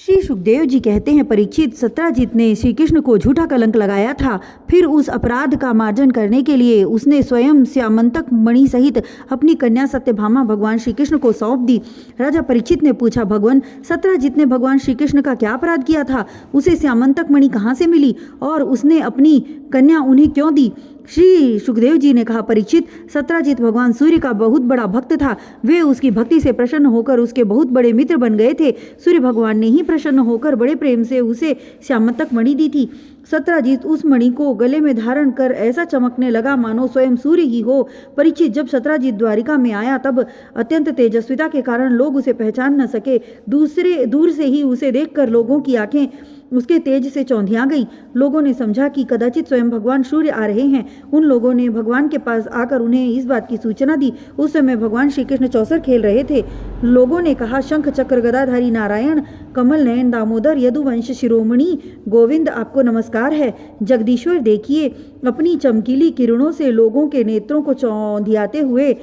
श्री सुखदेव जी कहते हैं, परीक्षित, सत्राजित ने श्री कृष्ण को झूठा कलंक लगाया था। फिर उस अपराध का मार्जन करने के लिए उसने स्वयं श्यामंतक मणि सहित अपनी कन्या सत्यभामा भगवान श्री कृष्ण को सौंप दी। राजा परीक्षित ने पूछा, भगवान, सत्राजित ने भगवान श्री कृष्ण का क्या अपराध किया था? उसे श्यामंतक मणि कहाँ से मिली और उसने अपनी कन्या उन्हें क्यों दी? श्री सुखदेव जी ने कहा, परीक्षित, सत्राजित भगवान सूर्य का बहुत बड़ा भक्त था। वे उसकी भक्ति से प्रसन्न होकर उसके बहुत बड़े मित्र बन गए थे। सूर्य भगवान ने ही प्रसन्न होकर बड़े प्रेम से उसे श्यामंतक मणि दी थी। सत्राजित उस मणि को गले में धारण कर ऐसा चमकने लगा मानो स्वयं सूर्य ही हो। परीक्षित, जब सत्राजित द्वारिका में आया तब अत्यंत तेजस्विता के कारण लोग उसे पहचान न सके। दूर से ही उसे देखकर लोगों की आंखें उसके तेज से चौंधिया गई। लोगों ने समझा कि कदाचित स्वयं भगवान सूर्य आ रहे हैं। उन लोगों ने भगवान के पास आकर उन्हें इस बात की सूचना दी। उस समय भगवान श्री कृष्ण चौसर खेल रहे थे। लोगों ने कहा, शंख चक्र गदाधारी नारायण, कमल नयन दामोदर, यदुवंश शिरोमणि गोविंद, आपको नमस्कार है। जगदीश्वर देखिए, अपनी चमकीली किरणों से लोगों के नेत्रों को चौंधियाते हुए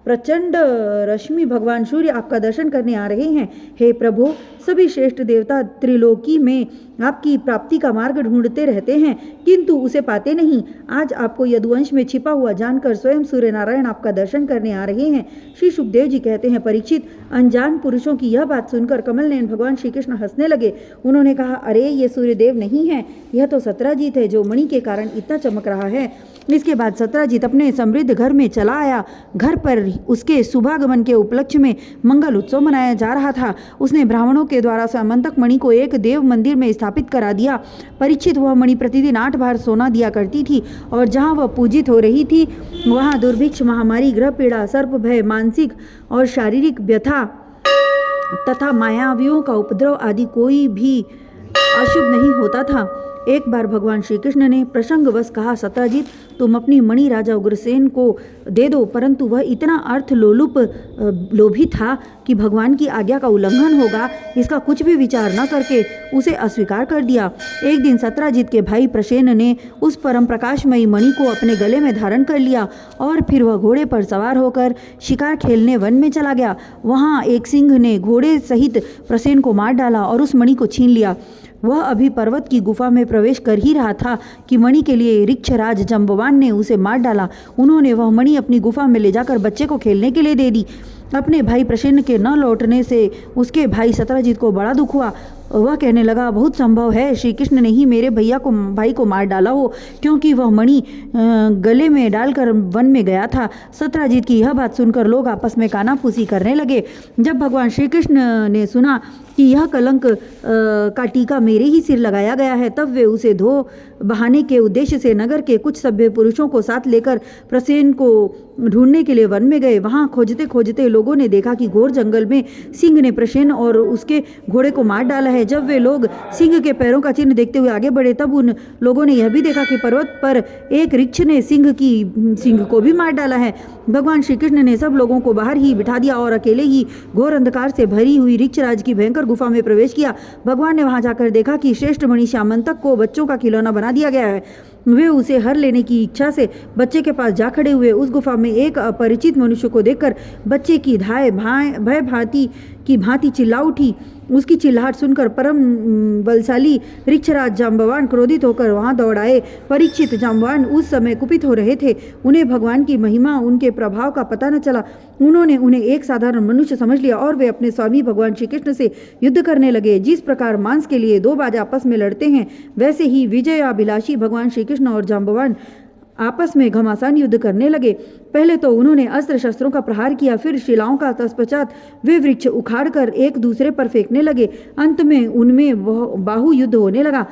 प्रचंड रश्मि भगवान सूर्य आपका दर्शन करने आ रहे हैं। हे प्रभु, सभी श्रेष्ठ देवता त्रिलोकी में आपकी प्राप्ति का मार्ग ढूंढते रहते हैं किंतु उसे पाते नहीं। आज आपको यदुवंश में छिपा हुआ जानकर स्वयं सूर्य नारायण आपका दर्शन करने आ रहे हैं। श्री सुखदेव जी कहते हैं, परीक्षित, अनजान पुरुषों की यह बात सुनकर कमल नयन भगवान श्री कृष्ण हंसने लगे। उन्होंने कहा, अरे ये सूर्यदेव नहीं है, यह तो सत्राजित है जो मणि के कारण इतना चमक रहा है। इसके बाद सत्राजित अपने समृद्ध घर में चला आया। घर पर उसके शुभागमन के उपलक्ष्य में मंगल उत्सव मनाया जा रहा था। उसने ब्राह्मणों के द्वारा श्यामंतक मणि को एक देव मंदिर में स्थापित करा दिया। परीक्षित, वह मणि प्रतिदिन 8 बार सोना दिया करती थी और जहाँ वह पूजित हो रही थी वहाँ दुर्भिक्ष, महामारी, ग्रह पीड़ा, सर्प भय, मानसिक और शारीरिक व्यथा तथा मायावियों का उपद्रव आदि कोई भी अशुभ नहीं होता था। एक बार भगवान श्री कृष्ण ने प्रसंगवश कहा, सत्राजित, तुम अपनी मणि राजा उग्रसेन को दे दो, परंतु वह इतना अर्थ लोभी था कि भगवान की आज्ञा का उल्लंघन होगा इसका कुछ भी विचार न करके उसे अस्वीकार कर दिया। एक दिन सत्राजित के भाई प्रसेन ने उस परम प्रकाशमयी मणि को अपने गले में धारण कर लिया और फिर वह घोड़े पर सवार होकर शिकार खेलने वन में चला गया। वहाँ एक सिंह ने घोड़े सहित प्रसेन को मार डाला और उस मणि को छीन लिया। वह अभी पर्वत की गुफा में प्रवेश कर ही रहा था कि मणि के लिए ऋक्षराज जम्बवान ने उसे मार डाला। उन्होंने वह मणि अपनी गुफा में ले जाकर बच्चे को खेलने के लिए दे दी। अपने भाई प्रसेन के न लौटने से उसके भाई सत्राजित को बड़ा दुख हुआ। वह कहने लगा, बहुत संभव है श्री कृष्ण ने ही मेरे भाई को मार डाला हो, क्योंकि वह मणि गले में डालकर वन में गया था। सत्राजित की यह बात सुनकर लोग आपस में कानाफूसी करने लगे। जब भगवान श्री कृष्ण ने सुना कि यह कलंक का टीका मेरे ही सिर लगाया गया है, तब वे उसे धो बहाने के उद्देश्य से नगर के कुछ सभ्य पुरुषों को साथ लेकर प्रसेन को ढूंढने के लिए वन में गए। वहाँ खोजते खोजते लोगों ने देखा कि घोर जंगल में सिंह ने प्रसेन और उसके घोड़े को मार डाला है। जब वे लोग सिंह के पैरों का चिन्ह देखते हुए आगे बढ़े तब उन लोगों ने यह भी देखा कि पर्वत पर एक ऋक्ष ने सिंह को भी मार डाला है। भगवान श्री कृष्ण ने सब लोगों को बाहर ही बिठा दिया और अकेले ही घोर अंधकार से भरी हुई ऋक्षराज की भयंकर गुफा में प्रवेश किया। भगवान ने वहां जाकर देखा कि श्रेष्ठ मणि श्यामंतक को बच्चों का खिलौना बना दिया गया है। वे उसे हर लेने की इच्छा से बच्चे के पास जा खड़े हुए। उस गुफा में एक अपरिचित मनुष्य को देखकर बच्चे की धाय भय भांति चिल्ला उठी। उसकी चिल्लाहट सुनकर परम बलशाली ऋक्षराज जाम्बवान क्रोधित होकर वहां दौड़ आए। परीक्षित, जाम्बवान उस समय कुपित हो रहे थे। उन्हें भगवान की महिमा, उनके प्रभाव का पता न चला। उन्होंने उन्हें एक साधारण मनुष्य समझ लिया और वे अपने स्वामी भगवान श्री कृष्ण से युद्ध करने लगे। जिस प्रकार मांस के लिए 2 बाज आपस में लड़ते हैं, वैसे ही विजयाभिलाषी भगवान श्री कृष्ण और जाम्बवान आपस में घमासान युद्ध करने लगे। पहले तो उन्होंने अस्त्र शस्त्रों का प्रहार किया, फिर शिलाओं का, तत्पश्चात वे वृक्ष उखाड़कर एक दूसरे पर फेंकने लगे। अंत में उनमें बाहु युद्ध होने लगा।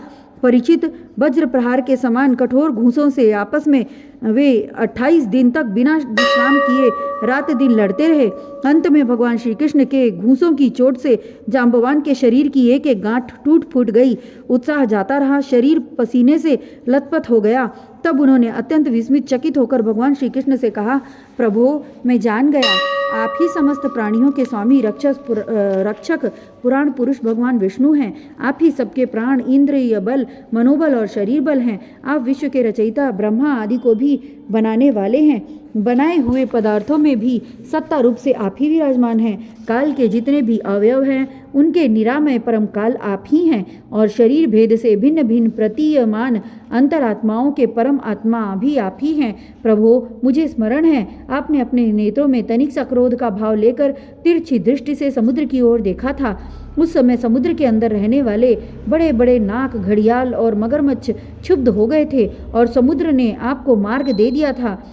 परिचित, वज्र प्रहार के समान कठोर घूंसों से आपस में वे 28 दिन तक बिना विश्राम किए रात दिन लड़ते रहे। अंत में भगवान श्री कृष्ण के घूंसों की चोट से जाम्बवान के शरीर की एक एक गांठ टूट फूट गई। उत्साह जाता रहा, शरीर पसीने से लथपथ हो गया। तब उन्होंने अत्यंत विस्मित चकित होकर भगवान श्री कृष्ण से कहा, प्रभो, मैं जान गया आप ही समस्त प्राणियों के स्वामी, रक्षक, पुराण पुरुष भगवान विष्णु हैं। आप ही सबके प्राण, इंद्रिय बल, मनोबल और शरीर बल हैं। आप विश्व के रचयिता ब्रह्मा आदि को भी ही बनाने वाले हैं। बनाए हुए पदार्थों में भी सत्ता रूप से आप ही विराजमान हैं। काल के जितने भी अवयव हैं उनके निरामय परम काल आप ही हैं और शरीर भेद से भिन्न भिन्न प्रतीयमान अंतरात्माओं के परम आत्मा भी आप ही हैं। प्रभो, मुझे स्मरण है आपने अपने नेत्रों में तनिक सा क्रोध का भाव लेकर तिरछी दृष्टि से समुद्र की ओर देखा था। उस समय समुद्र के अंदर रहने वाले बड़े बड़े नाक, घड़ियाल और मगरमच्छ क्षुब्ध हो गए थे और समुद्र ने आपको मार्ग दे दिया था।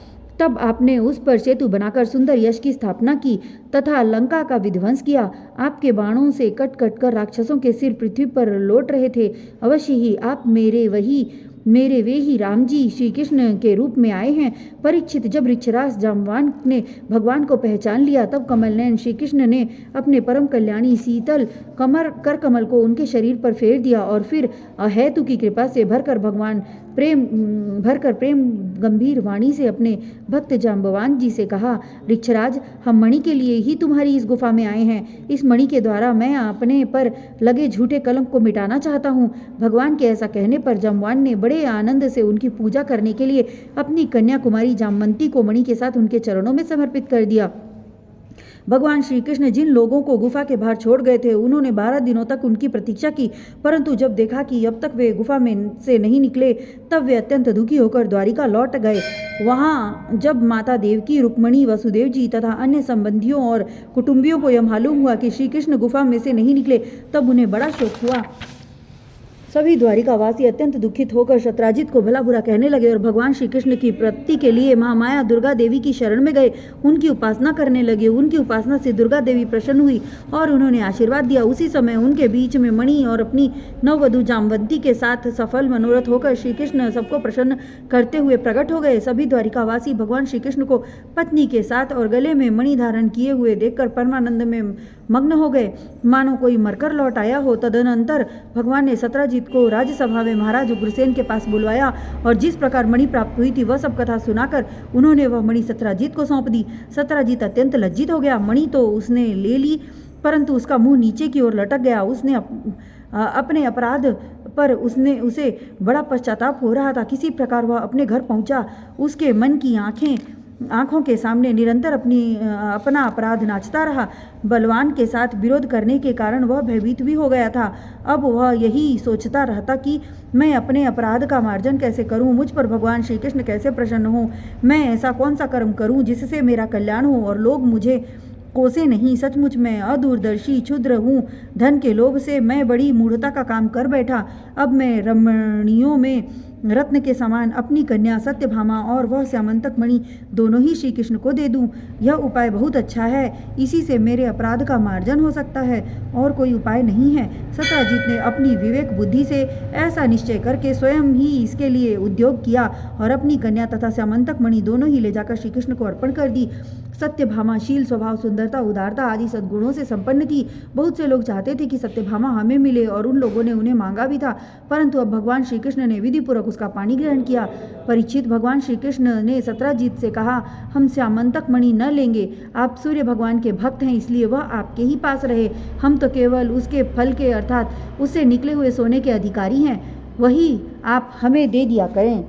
तब आपने उस पर सेतु बनाकर सुंदर यश की स्थापना की तथा लंका का विध्वंस किया। आपके बाणों से कट कट कर राक्षसों के सिर पृथ्वी पर लौट रहे थे। अवश्य ही आप मेरे वे ही राम जी श्री कृष्ण के रूप में आए हैं। परीक्षित, जब ऋक्षराज जाम्बवान ने भगवान को पहचान लिया तब कमल नयन श्री कृष्ण ने अपने परम कल्याणी शीतल कर कमल को उनके शरीर पर फेर दिया और फिर अहेतु की कृपा से भरकर प्रेम गंभीर वाणी से अपने भक्त जाम्बवान जी से कहा, ऋक्षराज, हम मणि के लिए ही तुम्हारी इस गुफा में आए हैं। इस मणि के द्वारा मैं अपने पर लगे झूठे कलंक को मिटाना चाहता हूँ। भगवान के ऐसा कहने पर जाम्बवान ने बड़े आनंद से उनकी पूजा करने के लिए अपनी कन्या कुमारी जामवंती को मणि के साथ उनके चरणों में समर्पित कर दिया। भगवान श्री कृष्ण जिन लोगों को गुफा के बाहर छोड़ गए थे उन्होंने 12 दिनों तक उनकी प्रतीक्षा की, परंतु जब देखा कि अब तक वे गुफा में से नहीं निकले तब वे अत्यंत दुखी होकर द्वारिका लौट गए। वहाँ जब माता देवकी, रुक्मणी, वसुदेव जी तथा अन्य संबंधियों और कुटुंबियों को यह मालूम हुआ कि श्री कृष्ण गुफा में से नहीं निकले तब उन्हें बड़ा शोक हुआ। सभी द्वारिकावासी अत्यंत दुखित होकर शत्राजित को भला बुरा कहने लगे और भगवान श्री कृष्ण की प्राप्ति के लिए महामाया दुर्गा देवी की शरण में गए, उनकी उपासना करने लगे। उनकी उपासना से दुर्गा देवी प्रसन्न हुई और उन्होंने आशीर्वाद दिया। उसी समय उनके बीच में मणि और अपनी नववधू जामवंती के साथ सफल मनोरथ होकर श्री कृष्ण सबको प्रसन्न करते हुए प्रकट हो गए। सभी द्वारिकावासी भगवान श्री कृष्ण को पत्नी के साथ और गले में मणि धारण किए हुए देखकर परमानंद में मग्न हो गए, मानो कोई मरकर लौट आया हो। तदनंतर भगवान ने सत्राजित को राज्यसभा में महाराज उग्रसेन के पास बुलवाया और जिस प्रकार मणि प्राप्त हुई थी वह सब कथा सुनाकर उन्होंने वह मणि सत्राजित को सौंप दी। सत्राजित अत्यंत लज्जित हो गया। मणि तो उसने ले ली परंतु उसका मुंह नीचे की ओर लटक गया। उसने अपने अपराध पर उसे बड़ा पश्चाताप हो रहा था। किसी प्रकार वह अपने घर पहुंचा। उसके मन की आंखों के सामने निरंतर अपना अपराध नाचता रहा। बलवान के साथ विरोध करने के कारण वह भयभीत भी हो गया था। अब वह यही सोचता रहता कि मैं अपने अपराध का मार्जन कैसे करूं, मुझ पर भगवान श्री कृष्ण कैसे प्रसन्न हों, मैं ऐसा कौन सा कर्म करूं जिससे मेरा कल्याण हो और लोग मुझे कोसे नहीं। सचमुच मैं अदूरदर्शी क्षुद्र हूँ। धन के लोभ से मैं बड़ी मूढ़ता का काम कर बैठा। अब मैं रमणियों में रत्न के समान अपनी कन्या सत्यभामा और वह श्यामंतक मणि दोनों ही श्री कृष्ण को दे दूं। यह उपाय बहुत अच्छा है। इसी से मेरे अपराध का मार्जन हो सकता है और कोई उपाय नहीं है। सत्राजित ने अपनी विवेक बुद्धि से ऐसा निश्चय करके स्वयं ही इसके लिए उद्योग किया और अपनी कन्या तथा श्यामंतक मणि दोनों ही ले जाकर श्री कृष्ण को अर्पण कर दी। सत्यभामा शील, स्वभाव, सुंदरता, उदारता आदि सद्गुणों से संपन्न थी। बहुत से लोग चाहते थे कि सत्यभामा हमें मिले और उन लोगों ने उन्हें मांगा भी था, परंतु अब भगवान श्री कृष्ण ने विधिपूर्वक उसका पानी ग्रहण किया। परीक्षित, भगवान श्री कृष्ण ने सत्राजित से कहा, हम श्यामंतक मणि न लेंगे। आप सूर्य भगवान के भक्त हैं, इसलिए वह आपके ही पास रहे। हम तो केवल उसके फल के अर्थात उससे निकले हुए सोने के अधिकारी हैं, वही आप हमें दे दिया करें।